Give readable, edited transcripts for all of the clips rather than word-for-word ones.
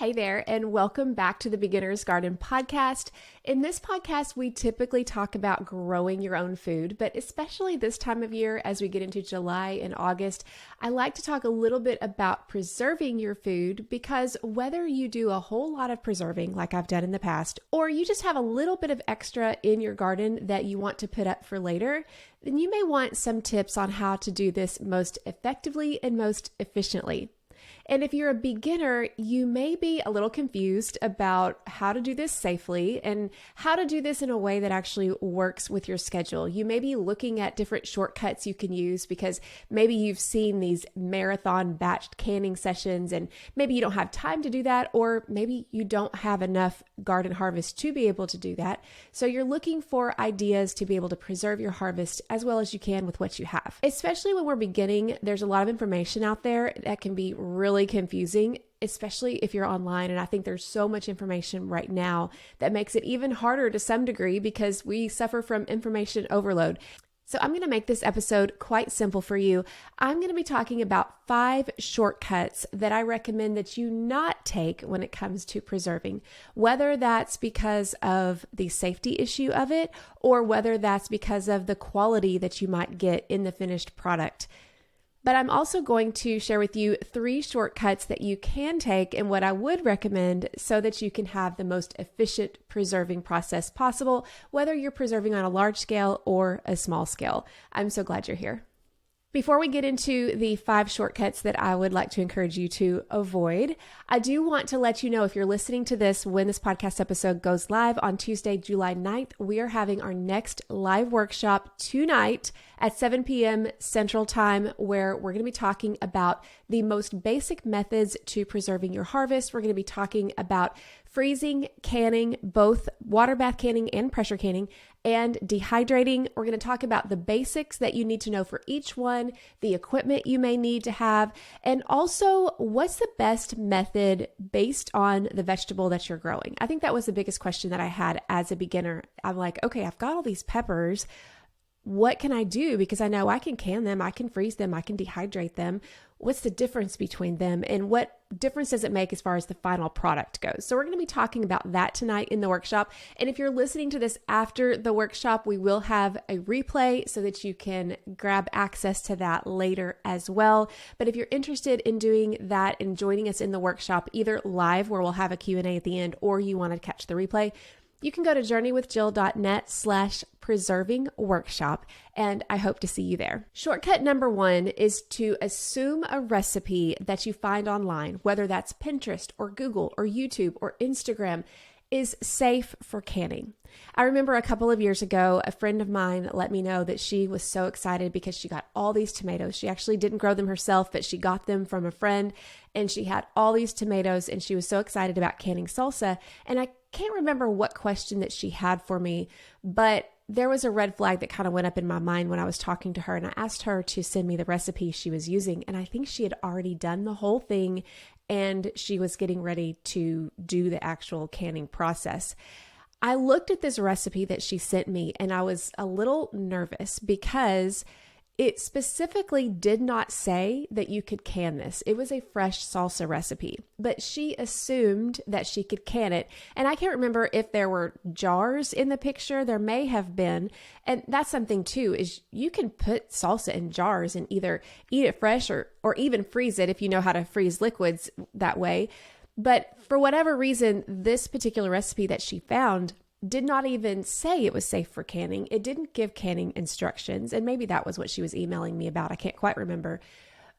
Hey there, and welcome back to the Beginner's Garden Podcast. In this podcast, we typically talk about growing your own food, but especially this time of year as we get into July and August, I like to talk a little bit about preserving your food because whether you do a whole lot of preserving like I've done in the past, or you just have a little bit of extra in your garden that you want to put up for later, then you may want some tips on how to do this most effectively and most efficiently. And if you're a beginner, you may be a little confused about how to do this safely and how to do this in a way that actually works with your schedule. You may be looking at different shortcuts you can use because maybe you've seen these marathon batched canning sessions and maybe you don't have time to do that, or maybe you don't have enough garden harvest to be able to do that. So you're looking for ideas to be able to preserve your harvest as well as you can with what you have. Especially when we're beginning, there's a lot of information out there that can be really confusing, especially if you're online. And I think there's so much information right now that makes it even harder to some degree because we suffer from information overload. So I'm going to make this episode quite simple for you. I'm going to be talking about 5 shortcuts that I recommend that you not take when it comes to preserving, whether that's because of the safety issue of it or whether that's because of the quality that you might get in the finished product. But I'm also going to share with you 3 shortcuts that you can take and what I would recommend so that you can have the most efficient preserving process possible, whether you're preserving on a large scale or a small scale. I'm so glad you're here. Before we get into the 5 shortcuts that I would like to encourage you to avoid, I do want to let you know if you're listening to this when this podcast episode goes live on Tuesday, July 9th, we are having our next live workshop tonight at 7 p.m. Central Time, where we're going to be talking about the most basic methods to preserving your harvest. We're going to be talking about freezing, canning, both water bath canning and pressure canning, and dehydrating. We're going to talk about the basics that you need to know for each one, the equipment you may need to have, and also what's the best method based on the vegetable that you're growing. I think that was the biggest question that I had as a beginner. I'm like, okay, I've got all these peppers. What can I do? Because I know I can can them, I can freeze them, I can dehydrate them. What's the difference between them and what difference does it make as far as the final product goes? So we're going to be talking about that tonight in the workshop. And if you're listening to this after the workshop, we will have a replay so that you can grab access to that later as well. But if you're interested in doing that and joining us in the workshop, either live where we'll have a Q&A at the end, or you want to catch the replay, you can go to journeywithjill.net/preserving workshop, and I hope to see you there. Shortcut number 1 is to assume a recipe that you find online, whether that's Pinterest or Google or YouTube or Instagram, is safe for canning. I remember a couple of years ago, a friend of mine let me know that she was so excited because she got all these tomatoes. She actually didn't grow them herself, but she got them from a friend, and she had all these tomatoes, and she was so excited about canning salsa. And I can't remember what question that she had for me, but there was a red flag that kind of went up in my mind when I was talking to her, and I asked her to send me the recipe she was using. And I think she had already done the whole thing and she was getting ready to do the actual canning process. I looked at this recipe that she sent me and I was a little nervous because it specifically did not say that you could can this. It was a fresh salsa recipe, but she assumed that she could can it. And I can't remember if there were jars in the picture. There may have been. And that's something too, is you can put salsa in jars and either eat it fresh or even freeze it if you know how to freeze liquids that way. But for whatever reason, this particular recipe that she found did not even say it was safe for canning. It didn't give canning instructions, and maybe that was what she was emailing me about. I can't quite remember.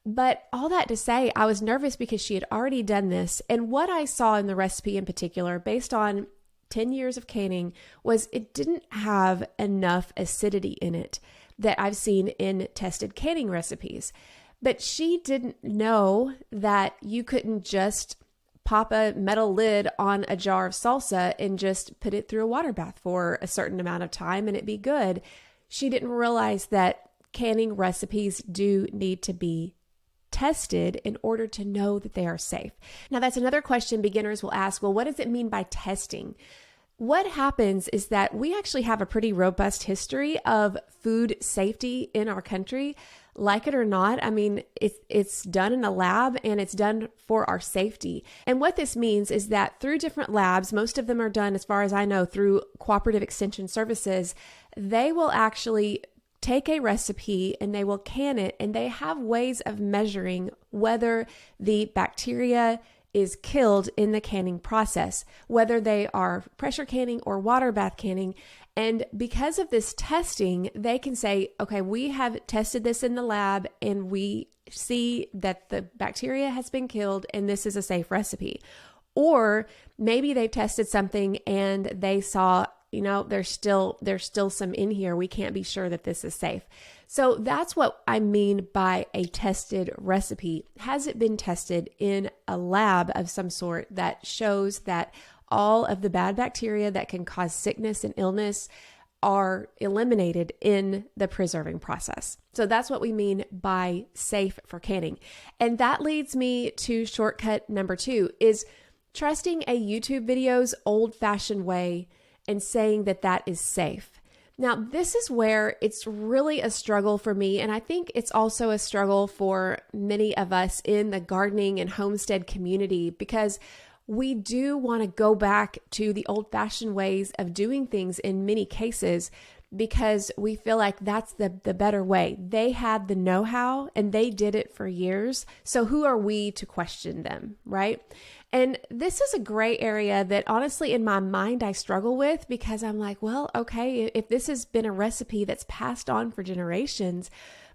But all that to say, I was nervous because she had already done this, and what I saw in the recipe in particular, based on 10 years of canning, was it didn't have enough acidity in it that I've seen in tested canning recipes. But she didn't know that you couldn't just pop a metal lid on a jar of salsa and just put it through a water bath for a certain amount of time and it'd be good. She didn't realize that canning recipes do need to be tested in order to know that they are safe. Now, that's another question beginners will ask, well, what does it mean by testing? What happens is that we actually have a pretty robust history of food safety in our country. like it or not, I mean, it's done in a lab and it's done for our safety. And what this means is that through different labs, most of them are done, as far as I know, through Cooperative Extension Services, they will actually take a recipe and they will can it, and they have ways of measuring whether the bacteria is killed in the canning process, whether they are pressure canning or water bath canning. And because of this testing, they can say, okay, we have tested this in the lab and we see that the bacteria has been killed and this is a safe recipe. Or maybe they've tested something and they saw, there's still some in here. We can't be sure that this is safe. So that's what I mean by a tested recipe. Has it been tested in a lab of some sort that shows that all of the bad bacteria that can cause sickness and illness are eliminated in the preserving process? So that's what we mean by safe for canning. And that leads me to shortcut number 2, is trusting a YouTube video's old-fashioned way and saying that that is safe. Now, this is where it's really a struggle for me, and I think it's also a struggle for many of us in the gardening and homestead community, because we do want to go back to the old-fashioned ways of doing things in many cases, because we feel like that's the better way. They had the know-how and they did it for years. So who are we to question them, right? And this is a gray area that honestly in my mind I struggle with, because I'm like, well, okay, if this has been a recipe that's passed on for generations,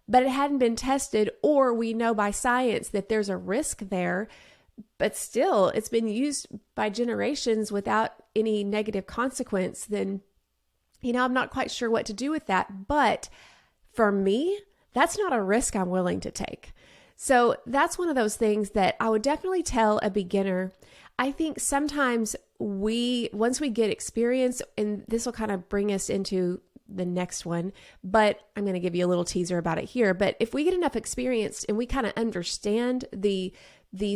but it hadn't been tested, or we know by science that there's a risk there, but still it's been used by generations without any negative consequence, then I'm not quite sure what to do with that. But for me, that's not a risk I'm willing to take. So that's one of those things that I would definitely tell a beginner. I think sometimes once we get experience, and this will kind of bring us into the next one, but I'm going to give you a little teaser about it here. But if we get enough experience and we kind of understand the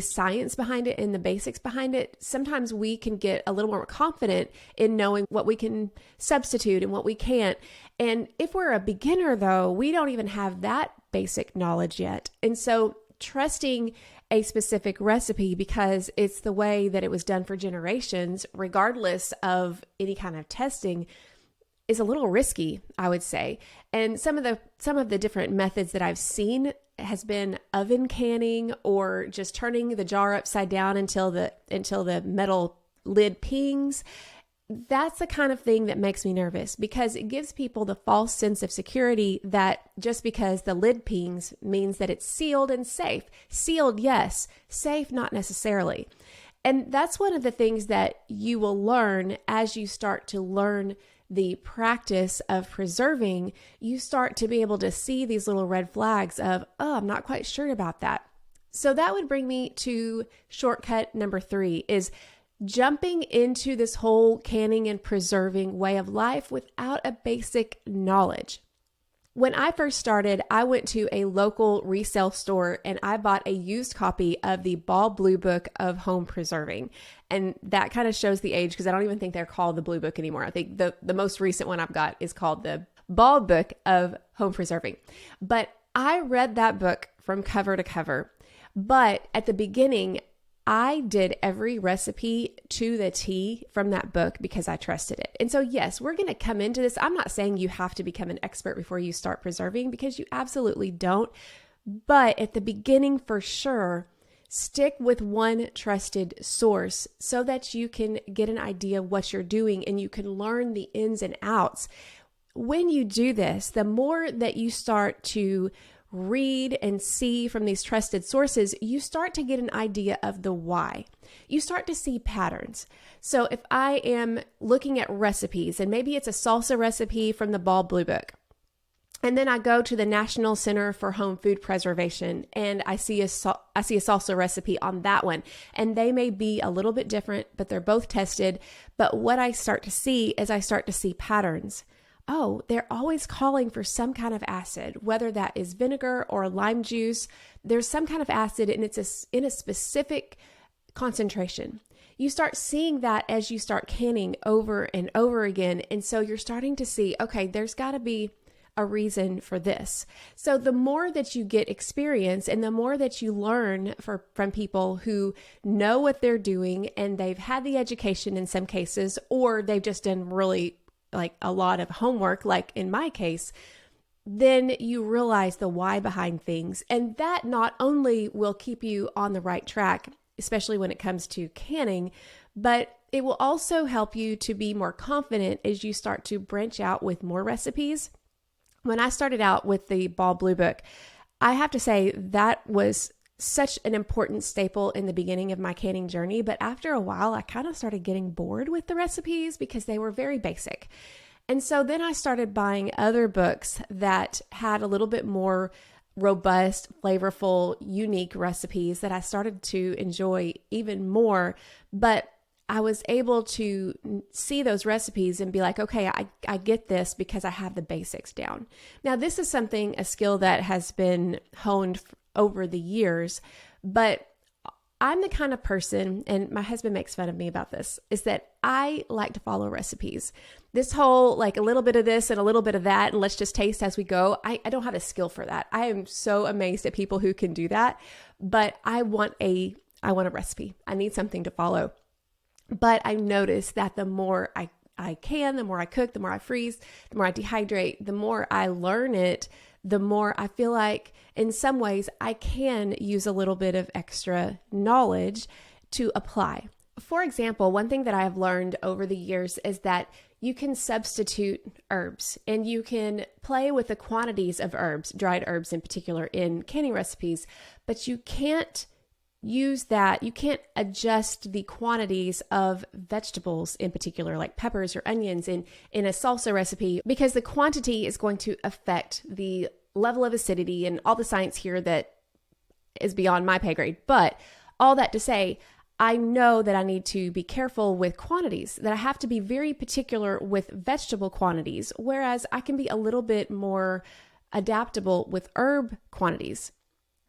science behind it and the basics behind it, sometimes we can get a little more confident in knowing what we can substitute and what we can't. And if we're a beginner though, we don't even have that basic knowledge yet. And so trusting a specific recipe because it's the way that it was done for generations, regardless of any kind of testing, is a little risky, I would say. And some of the different methods that I've seen has been oven canning, or just turning the jar upside down until the metal lid pings. That's the kind of thing that makes me nervous, because it gives people the false sense of security that just because the lid pings means that it's sealed and safe. Sealed, yes. Safe, not necessarily. And that's one of the things that you will learn as you start to learn the practice of preserving. You start to be able to see these little red flags of, oh, I'm not quite sure about that. So that would bring me to shortcut number 3, is jumping into this whole canning and preserving way of life without a basic knowledge. When I first started, I went to a local resale store and I bought a used copy of the Ball Blue Book of Home Preserving. And that kind of shows the age, because I don't even think they're called the Blue Book anymore. I think the most recent one I've got is called the Ball Book of Home Preserving. But I read that book from cover to cover. But at the beginning, I did every recipe to the T from that book because I trusted it. And so, yes, we're going to come into this. I'm not saying you have to become an expert before you start preserving, because you absolutely don't. But at the beginning, for sure, stick with one trusted source so that you can get an idea of what you're doing and you can learn the ins and outs. When you do this, the more that you start to read and see from these trusted sources, you start to get an idea of the why. You start to see patterns. So if I am looking at recipes, and maybe it's a salsa recipe from the Ball Blue Book, and then I go to the National Center for Home Food Preservation and I see a salsa recipe on that one, and they may be a little bit different, but they're both tested. But what I start to see is I start to see patterns. Oh, they're always calling for some kind of acid, whether that is vinegar or lime juice. There's some kind of acid, and it's in a specific concentration. You start seeing that as you start canning over and over again. And so you're starting to see, okay, there's got to be a reason for this. So the more that you get experience and the more that you learn from people who know what they're doing and they've had the education in some cases, or they've just done really like a lot of homework, like in my case, then you realize the why behind things. And that not only will keep you on the right track, especially when it comes to canning, but it will also help you to be more confident as you start to branch out with more recipes. When I started out with the Ball Blue Book, I have to say that was such an important staple in the beginning of my canning journey. But after a while, I kind of started getting bored with the recipes because they were very basic. And so then I started buying other books that had a little bit more robust, flavorful, unique recipes that I started to enjoy even more. But I was able to see those recipes and be like, okay, I get this because I have the basics down. Now, this is a skill that has been honed over the years, but I'm the kind of person, and my husband makes fun of me about this, is that I like to follow recipes. This whole like a little bit of this and a little bit of that, and let's just taste as we go. I don't have a skill for that. I am so amazed at people who can do that, but I want a recipe. I need something to follow. But I noticed that the more I can, the more I cook, the more I freeze, the more I dehydrate, the more I learn it, the more I feel like in some ways I can use a little bit of extra knowledge to apply. For example, one thing that I have learned over the years is that you can substitute herbs and you can play with the quantities of herbs, dried herbs in particular, in canning recipes, but you can't use that. You can't adjust the quantities of vegetables in particular, like peppers or onions in a salsa recipe, because the quantity is going to affect the level of acidity and all the science here that is beyond my pay grade. But all that to say, I know that I need to be careful with quantities, that I have to be very particular with vegetable quantities, whereas I can be a little bit more adaptable with herb quantities.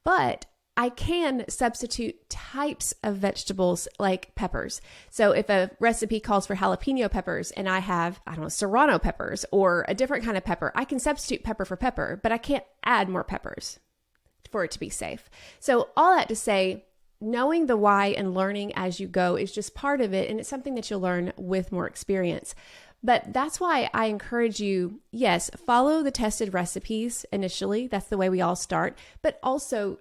But I can substitute types of vegetables like peppers. So if a recipe calls for jalapeno peppers and I have, serrano peppers or a different kind of pepper, I can substitute pepper for pepper, but I can't add more peppers for it to be safe. So all that to say, knowing the why and learning as you go is just part of it. And it's something that you'll learn with more experience. But that's why I encourage you, yes, follow the tested recipes initially. That's the way we all start, but also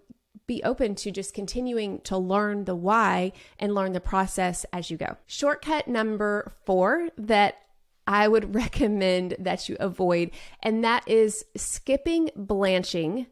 be open to just continuing to learn the why and learn the process as you go. Shortcut number 4 that I would recommend that you avoid, and that is skipping blanching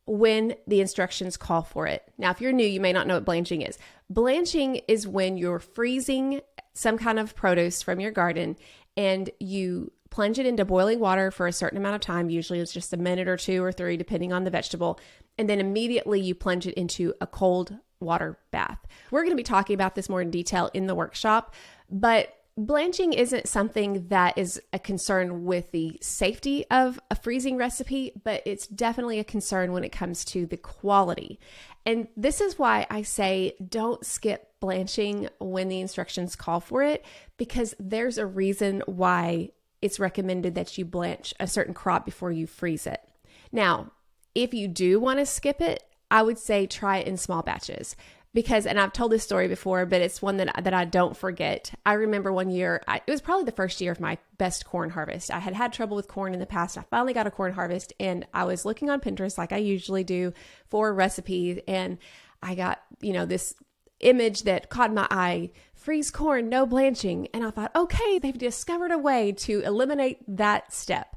when the instructions call for it. Now, if you're new, you may not know what blanching is. Blanching is when you're freezing some kind of produce from your garden and you plunge it into boiling water for a certain amount of time. Usually it's just a minute or 2 or 3, depending on the vegetable. And then immediately you plunge it into a cold water bath. We're going to be talking about this more in detail in the workshop, but blanching isn't something that is a concern with the safety of a freezing recipe, but it's definitely a concern when it comes to the quality. And this is why I say don't skip blanching when the instructions call for it, because there's a reason why it's recommended that you blanch a certain crop before you freeze it. Now, if you do want to skip it, I would say try it in small batches. Because, and I've told this story before, but it's one that I don't forget. I remember one year, it was probably the first year of my best corn harvest. I had trouble with corn in the past. I finally got a corn harvest and I was looking on Pinterest like I usually do for recipes. And I got, this image that caught my eye, freeze corn, no blanching. And I thought, okay, they've discovered a way to eliminate that step.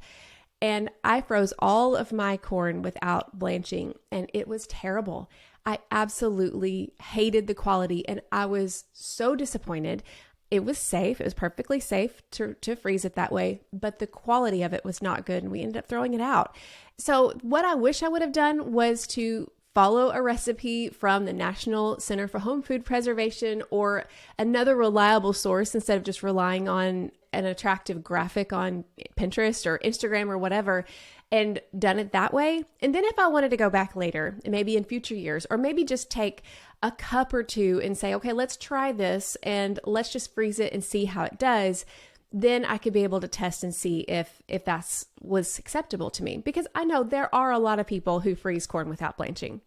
And I froze all of my corn without blanching and it was terrible. I absolutely hated the quality and I was so disappointed. It was safe. It was perfectly safe to freeze it that way, but the quality of it was not good and we ended up throwing it out. So what I wish I would have done was to follow a recipe from the National Center for Home Food Preservation or another reliable source instead of just relying on an attractive graphic on Pinterest or Instagram or whatever, and done it that way. And then if I wanted to go back later, maybe in future years, or maybe just take a cup or two and say, okay, let's try this and let's just freeze it and see how it does, then I could be able to test and see if that was acceptable to me. Because I know there are a lot of people who freeze corn without blanching.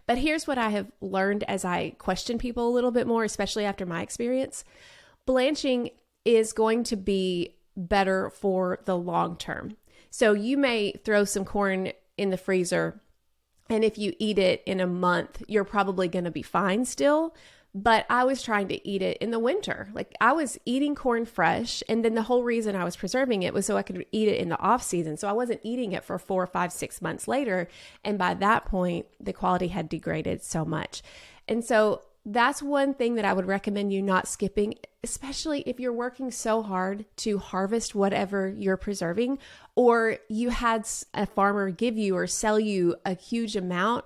But here's what I have learned as I question people a little bit more, especially after my experience. Blanching is going to be better for the long term. So you may throw some corn in the freezer, and if you eat it in a month, you're probably going to be fine still. But I was trying to eat it in the winter. Like, I was eating corn fresh, and then the whole reason I was preserving it was so I could eat it in the off season. So I wasn't eating it for 4, 5, 6 months later. And by that point, the quality had degraded so much. And so that's one thing that I would recommend you not skipping, especially if you're working so hard to harvest whatever you're preserving, or you had a farmer give you or sell you a huge amount.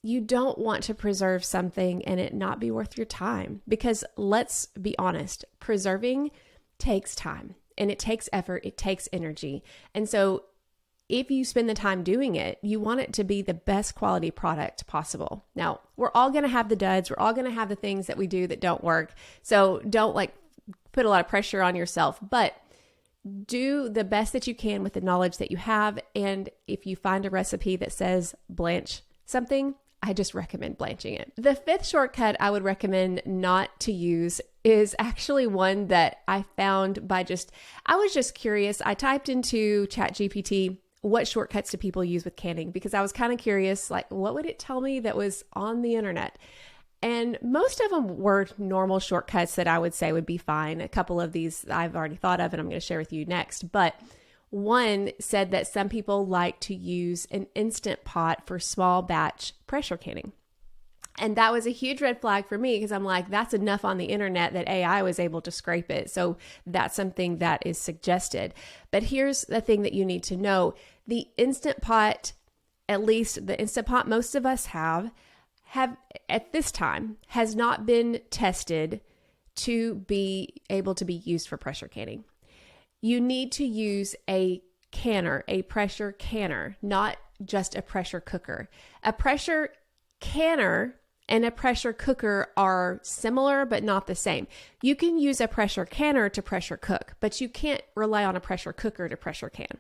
You don't want to preserve something and it not be worth your time, because let's be honest, preserving takes time and it takes effort, it takes energy. And so if you spend the time doing it, you want it to be the best quality product possible. Now, we're all going to have the duds. We're all going to have the things that we do that don't work. So don't put a lot of pressure on yourself, but do the best that you can with the knowledge that you have. And if you find a recipe that says blanch something, I just recommend blanching it. The fifth shortcut I would recommend not to use is actually one that I found I was just curious. I typed into ChatGPT, what shortcuts do people use with canning? Because I was kind of curious, what would it tell me that was on the internet? And most of them were normal shortcuts that I would say would be fine. A couple of these I've already thought of and I'm going to share with you next. But one said that some people like to use an instant pot for small batch pressure canning. And that was a huge red flag for me, because I'm like, that's enough on the internet that AI was able to scrape it. So that's something that is suggested. But here's the thing that you need to know. The Instant Pot, at least the Instant Pot most of us have at this time, has not been tested to be able to be used for pressure canning. You need to use a canner, a pressure canner, not just a pressure cooker. A pressure canner and a pressure cooker are similar, but not the same. You can use a pressure canner to pressure cook, but you can't rely on a pressure cooker to pressure can.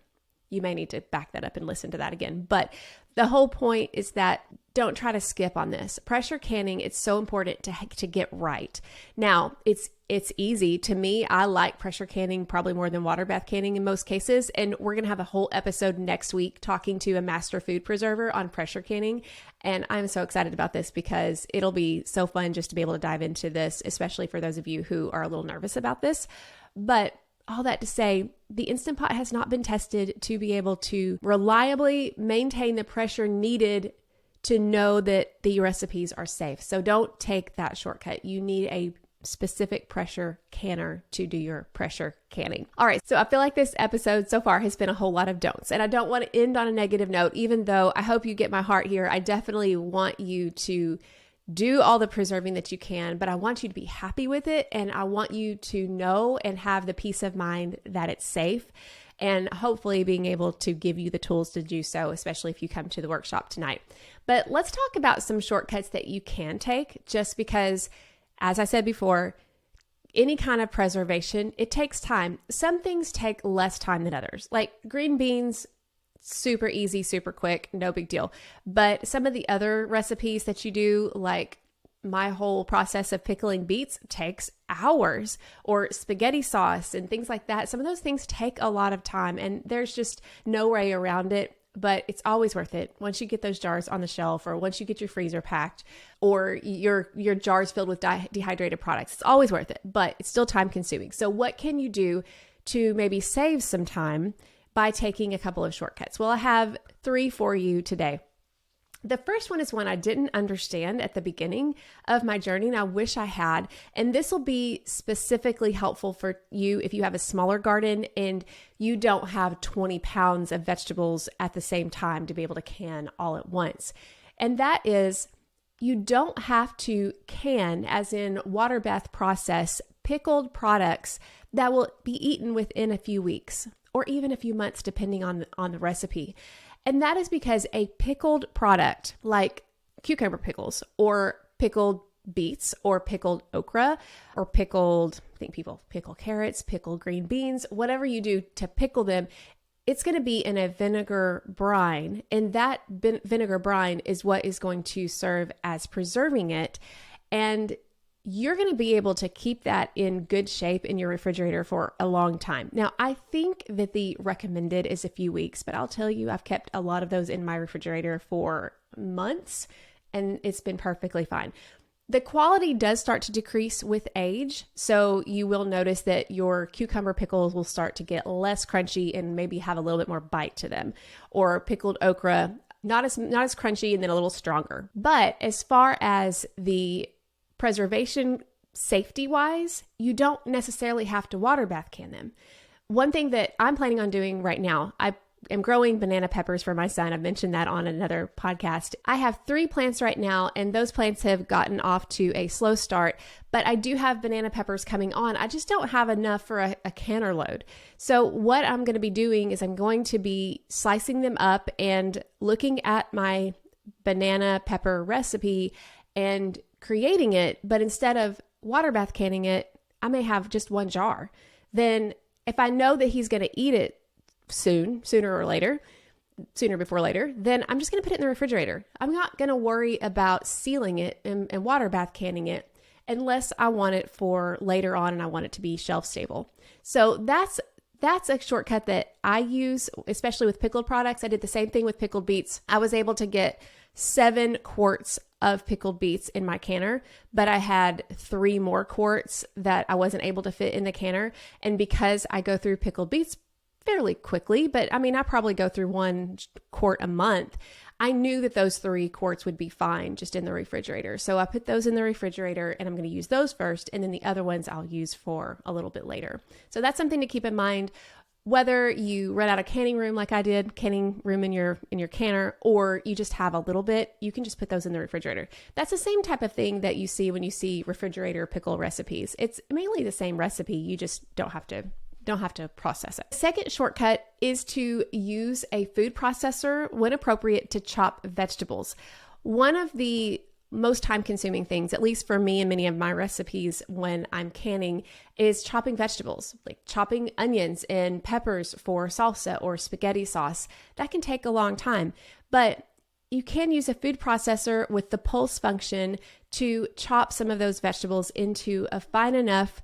You may need to back that up and listen to that again. But the whole point is that don't try to skip on this. Pressure canning, it's so important to get right. Now, it's easy. To me, I like pressure canning probably more than water bath canning in most cases. And we're going to have a whole episode next week talking to a master food preserver on pressure canning. And I'm so excited about this because it'll be so fun just to be able to dive into this, especially for those of you who are a little nervous about this. But all that to say, the Instant Pot has not been tested to be able to reliably maintain the pressure needed to know that the recipes are safe. So don't take that shortcut. You need a specific pressure canner to do your pressure canning. All right, so I feel like this episode so far has been a whole lot of don'ts, and I don't want to end on a negative note, even though I hope you get my heart here. I definitely want you to do all the preserving that you can, but I want you to be happy with it, and I want you to know and have the peace of mind that it's safe, and hopefully being able to give you the tools to do so, especially if you come to the workshop tonight. But let's talk about some shortcuts that you can take, just because, as I said before, any kind of preservation, it takes time. Some things take less time than others, like green beans. Super easy, super quick, no big deal. But some of the other recipes that you do, like my whole process of pickling beets, takes hours, or spaghetti sauce and things like that. Some of those things take a lot of time, and there's just no way around it, but it's always worth it. Once you get those jars on the shelf, or once you get your freezer packed, or your jars filled with dehydrated products, it's always worth it, but it's still time consuming. So what can you do to maybe save some time by taking a couple of shortcuts? Well, I have 3 for you today. The first one is one I didn't understand at the beginning of my journey, and I wish I had. And this will be specifically helpful for you if you have a smaller garden and you don't have 20 pounds of vegetables at the same time to be able to can all at once. And that is, you don't have to can, as in water bath process, pickled products that will be eaten within a few weeks, or even a few months, depending on the recipe. And that is because a pickled product like cucumber pickles or pickled beets or pickled okra or pickled, I think people pickle carrots, pickled green beans, whatever you do to pickle them, it's going to be in a vinegar brine. And that vinegar brine is what is going to serve as preserving it. And you're going to be able to keep that in good shape in your refrigerator for a long time. Now, I think that the recommended is a few weeks, but I'll tell you, I've kept a lot of those in my refrigerator for months, and it's been perfectly fine. The quality does start to decrease with age, so you will notice that your cucumber pickles will start to get less crunchy and maybe have a little bit more bite to them. Or pickled okra, not as crunchy and then a little stronger. But as far as the preservation safety-wise, you don't necessarily have to water bath can them. One thing that I'm planning on doing right now, I am growing banana peppers for my son. I've mentioned that on another podcast. I have 3 plants right now, and those plants have gotten off to a slow start, but I do have banana peppers coming on. I just don't have enough for a canner load. So what I'm going to be doing is I'm going to be slicing them up and looking at my banana pepper recipe and creating it, but instead of water bath canning it, I may have just 1 jar. Then if I know that he's going to eat it sooner before later, then I'm just going to put it in the refrigerator. I'm not going to worry about sealing it and water bath canning it unless I want it for later on and I want it to be shelf stable. So that's a shortcut that I use, especially with pickled products. I did the same thing with pickled beets. I was able to get 7 quarts of pickled beets in my canner, but I had 3 more quarts that I wasn't able to fit in the canner. And because I go through pickled beets fairly quickly, but I mean, I probably go through 1 quart a month, I knew that those 3 quarts would be fine just in the refrigerator. So I put those in the refrigerator and I'm going to use those first. And then the other ones I'll use for a little bit later. So that's something to keep in mind. Whether you run out of canning room like I did, canning room in your canner, or you just have a little bit, you can just put those in the refrigerator. That's the same type of thing that you see when you see refrigerator pickle recipes. It's mainly the same recipe. You just don't have to process it. Second shortcut is to use a food processor when appropriate to chop vegetables. One of the most time-consuming things, at least for me and many of my recipes when I'm canning, is chopping vegetables, like chopping onions and peppers for salsa or spaghetti sauce. That can take a long time, but you can use a food processor with the pulse function to chop some of those vegetables into a fine enough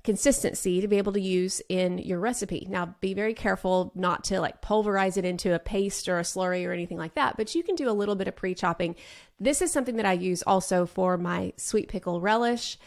consistency to be able to use in your recipe. Now, be very careful not to like pulverize it into a paste or a slurry or anything like that, but you can do a little bit of pre-chopping. This is something that I use also for my sweet pickle relish.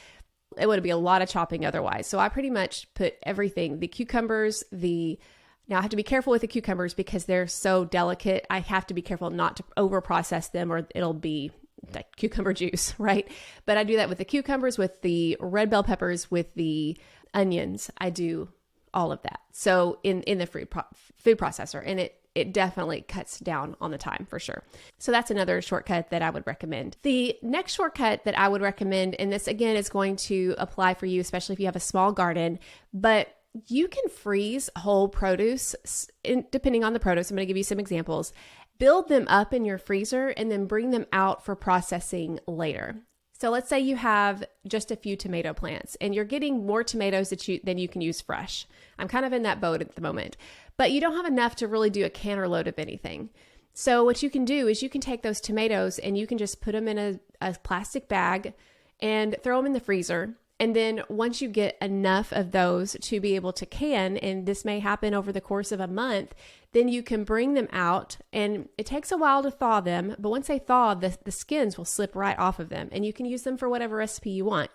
It would be a lot of chopping otherwise. So I pretty much put everything, the cucumbers, now I have to be careful with the cucumbers because they're so delicate. I have to be careful not to over process them or it'll be like cucumber juice, right? But I do that with the cucumbers, with the red bell peppers, with the onions. I do all of that. So in the food processor, and it definitely cuts down on the time for sure. So that's another shortcut that I would recommend. The next shortcut that I would recommend, and this again is going to apply for you, especially if you have a small garden, but you can freeze whole produce, depending on the produce. I'm going to give you some examples. Build them up in your freezer and then bring them out for processing later. So let's say you have just a few tomato plants and you're getting more tomatoes than you can use fresh. I'm kind of in that boat at the moment, but you don't have enough to really do a canner load of anything. So what you can do is you can take those tomatoes and you can just put them in a plastic bag and throw them in the freezer. And then once you get enough of those to be able to can, and this may happen over the course of a month, then you can bring them out, and it takes a while to thaw them, but once they thaw, the skins will slip right off of them, and you can use them for whatever recipe you want.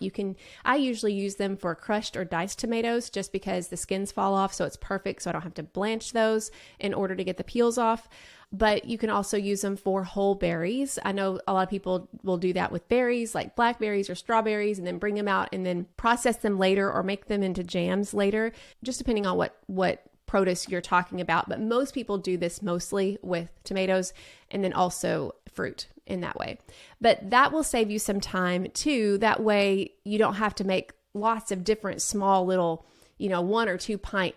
I usually use them for crushed or diced tomatoes just because the skins fall off, so it's perfect, so I don't have to blanch those in order to get the peels off. But you can also use them for whole berries. I know a lot of people will do that with berries like blackberries or strawberries and then bring them out and then process them later or make them into jams later, just depending on what produce you're talking about. But most people do this mostly with tomatoes and then also fruit in that way. But that will save you some time too. That way you don't have to make lots of different small little, 1 or 2 pint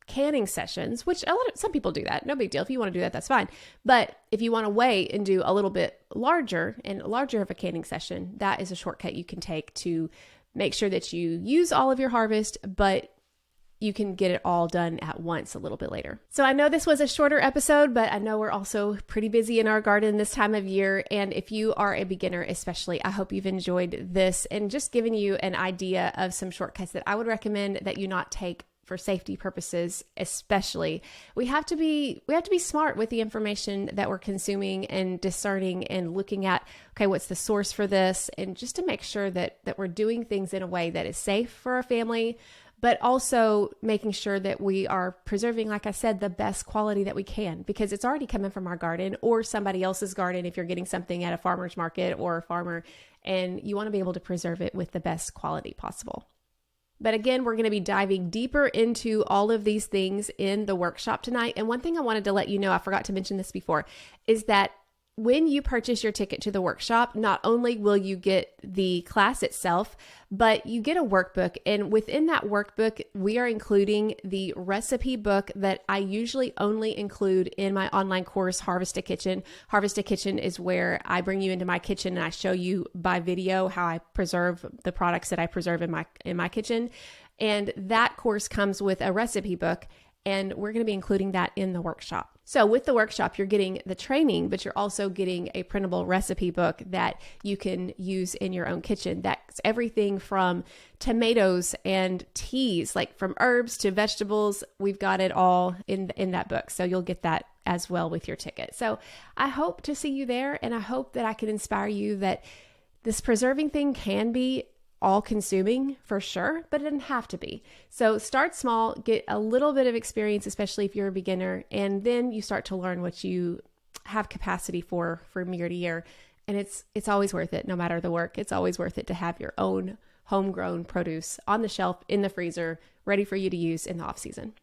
canning sessions, which some people do that. No big deal. If you want to do that, that's fine. But if you want to wait and do a little bit larger of a canning session, that is a shortcut you can take to make sure that you use all of your harvest, but you can get it all done at once a little bit later. So I know this was a shorter episode, but I know we're also pretty busy in our garden this time of year. And if you are a beginner, especially, I hope you've enjoyed this and just given you an idea of some shortcuts that I would recommend that you not take for safety purposes, especially. We have to be smart with the information that we're consuming and discerning and looking at, okay, what's the source for this? And just to make sure that we're doing things in a way that is safe for our family, but also making sure that we are preserving, like I said, the best quality that we can, because it's already coming from our garden or somebody else's garden if you're getting something at a farmer's market or a farmer, and you want to be able to preserve it with the best quality possible. But again, we're going to be diving deeper into all of these things in the workshop tonight. And one thing I wanted to let you know, I forgot to mention this before, is that when you purchase your ticket to the workshop, not only will you get the class itself, but you get a workbook. And within that workbook, we are including the recipe book that I usually only include in my online course, Harvest a Kitchen. Harvest a Kitchen is where I bring you into my kitchen and I show you by video how I preserve the products that I preserve in my kitchen. And that course comes with a recipe book, and we're going to be including that in the workshop. So with the workshop, you're getting the training, but you're also getting a printable recipe book that you can use in your own kitchen. That's everything from tomatoes and teas, like from herbs to vegetables. We've got it all in that book. So you'll get that as well with your ticket. So I hope to see you there, and I hope that I can inspire you that this preserving thing can be all-consuming for sure, but it doesn't have to be. So start small, get a little bit of experience, especially if you're a beginner, and then you start to learn what you have capacity for from year to year. And it's always worth it, no matter the work. It's always worth it to have your own homegrown produce on the shelf, in the freezer, ready for you to use in the off season.